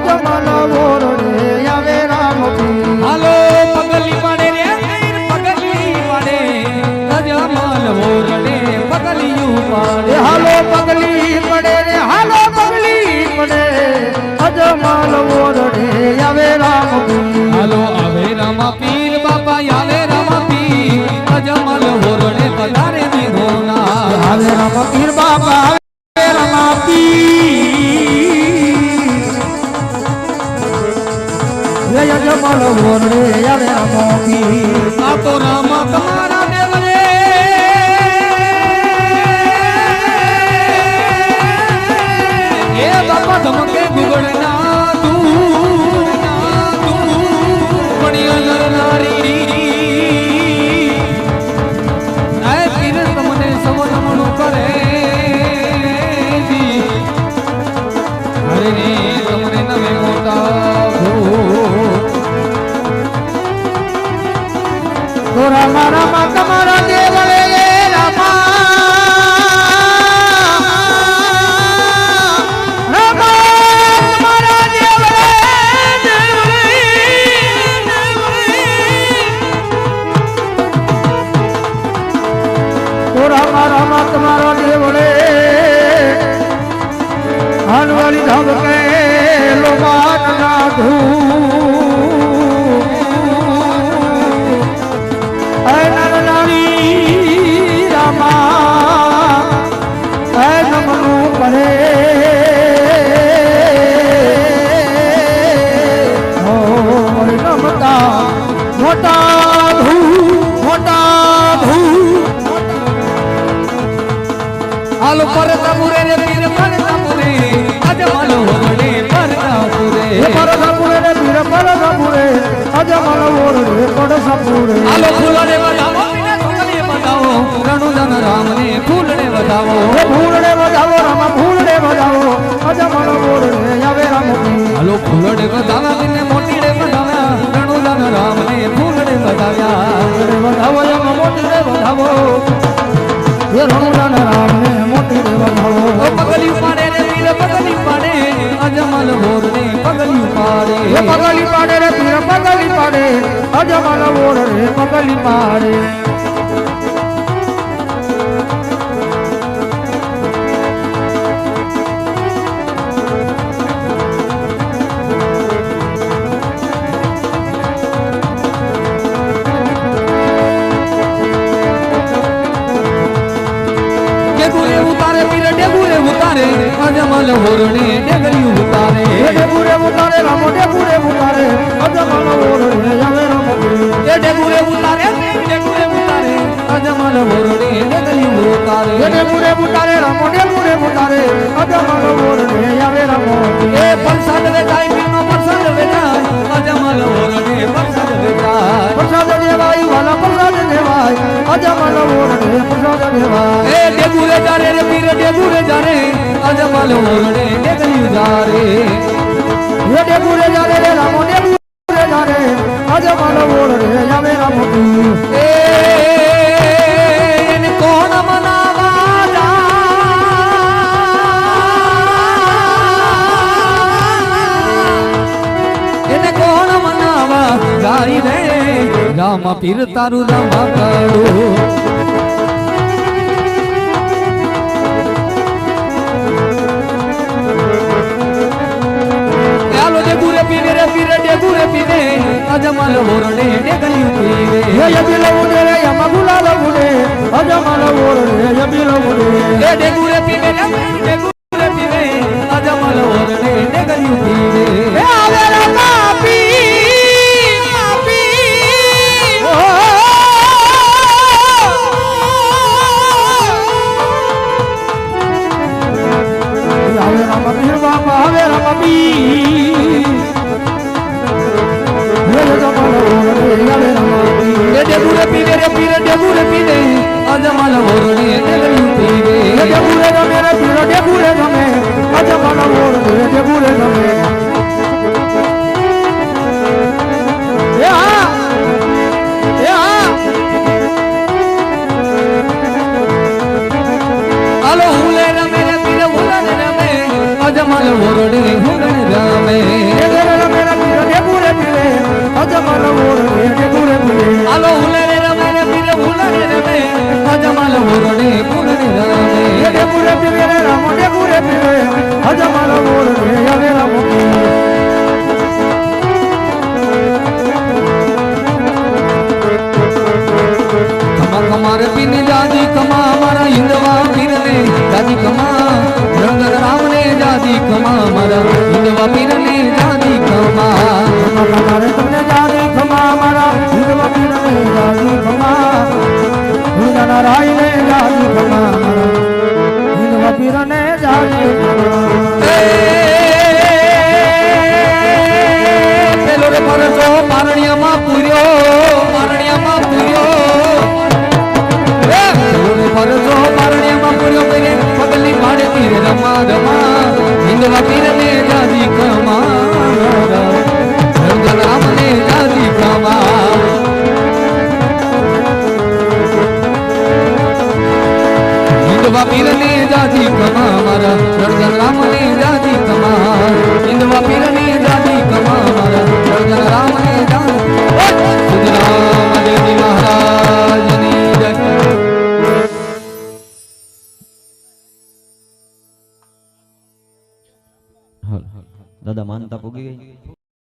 અજમલ ઓરડે આવે રામ પીર હાલો પગલી પાડે રે પગલી પાડે અજમલ ઓરડે પગલિયું પાડે હાલો પગલી પડે રે હાલો પગલી પડે અજમલ ઓરડે આવે રામ પીર હાલો આવે રામા પીર બાપા આવે રામા પીર અજમલ ઓરડે પધારે નિધોના આવે રામ પીર બાપા આવે રામા પીર અજમલ ઓરડે આવે રામ પીર આ તો રામ તમારા દેવ રે એ બાપા ધમકે ગુગળના તું પણિયા નર નારી આય પીર તમને સમનમણું કરે અરે રે તમને નવે મોટા તો રામા રામા તમારા દેવ રે રામા તમારો દેવડે હાલવાળી ધબકે લોમાન નાધુ નારી રામા નમનું કરે નમતા મોટા હાલો પરદાપુરે રે પીર પરદાપુરે અજમલ ઓરડે પરદાપુરે પરદાપુરે રે પીર પરદાપુરે અજમલ ઓરડે પરદાપુરે હાલો ફૂલડે વધાવો પીને છોકરીએ વધાવો રણુજન રામને ફૂલડે વધાવો ફૂલડે વધાવો રામા ફૂલડે વધાવો અજમલ ઓરડે આવે રામ હાલો ફૂલડે વધાવા પીને મોટીડે વધાવ્યા રણુજન રામને ફૂલડે વધાવ્યા વધાવો મોટીડે વધાવો એ રણુજન રામને મોટીડે વધાવો પગલી પાડે રે પીર પગલી પાડે અજમલ ઓરડે પગલી પાડે પગલી પાડે રે પીર પગલી પાડે અજમલ ઓરડે પગલી પાડે અજમલ ઓરડે ડેગરી ઉતારે ડેગુરે ઉતારે રામો ડેગુરે ઉતારે અજમલ ઓરડે આવે રામ એ ડેગુરે ઉતારે અજમલ ઓરડે ડેગરી ઉતારે ડેગુરે ઉતારે રામો ડેગુરે ઉતારે અજમલ ઓરડે આવે રામ એ પ્રસાદ વેચાય પીનો પ્રસાદ વેચાય અજમલ ઓરડે પ્રસાદ વેચાય પ્રસાદ દેવાય વાલા પ્રસાદ દેવાય અજમલ ઓરડે પ્રસાદ દેવાય એ ડેગુરે જારે રે પીર ડેગુરે જારે અજમલ ઓરડે ડેગરી જારે એ ડેગુરે જારે રે રામો ડેગુરે જારે અજમલ ઓરડે આવે રામ એને કોણ મનાવા એને કોણ મનાવા જાય રે રામ પીર તારું રામા કરું અજમલ ઓરડે ડેગલી પીરે હે યબિલ ઉડે રે યમ ગુલાલ ઉડે અજમલ ઓરડે યબિલ ઉડે એ ડેગુરે પીરે અજમલ ઓરડે ડેગલી પીરે હે આવે રામા પી આવે રામા પીર બાપા આવે રામા પી ડેગુરે પીરે રે પીરે ડેગુરે પીરે અજમલ ઓરડે ડેગલી પીરે ડેગુરે ગમે રે પીર ડેગુરે ગમે અજમલ ઓરડે ડેગુરે ગમે મારા હિંદવા પીરને જાજી ખમા મારે તમને જાદી ખમા મારા હિંદવા પીરને જાદી ખમા હિંદના રાયને જાદી ખમા મારા હિંદવા પીરને જાદી ખમા પેલો રે પરસો પારણિયામાં પૂર્યો પરસો પારણિયામાં પૂર્યો પેલે પગલી પાડે તીર રમા રમા હિંદવા પીરને જાજી ખમા રણજન રામને જાજી ખમા હિંદવા પીરને જાજી ખમા મારા રણજન રામને જાજી ખમા હિંદવા પીરને જાજી ખમા મારા રણજન રામને જાજી સિદ્ધરામ દેવજી મહારાજની જય દાદા માનતા પૂગી ગઈ.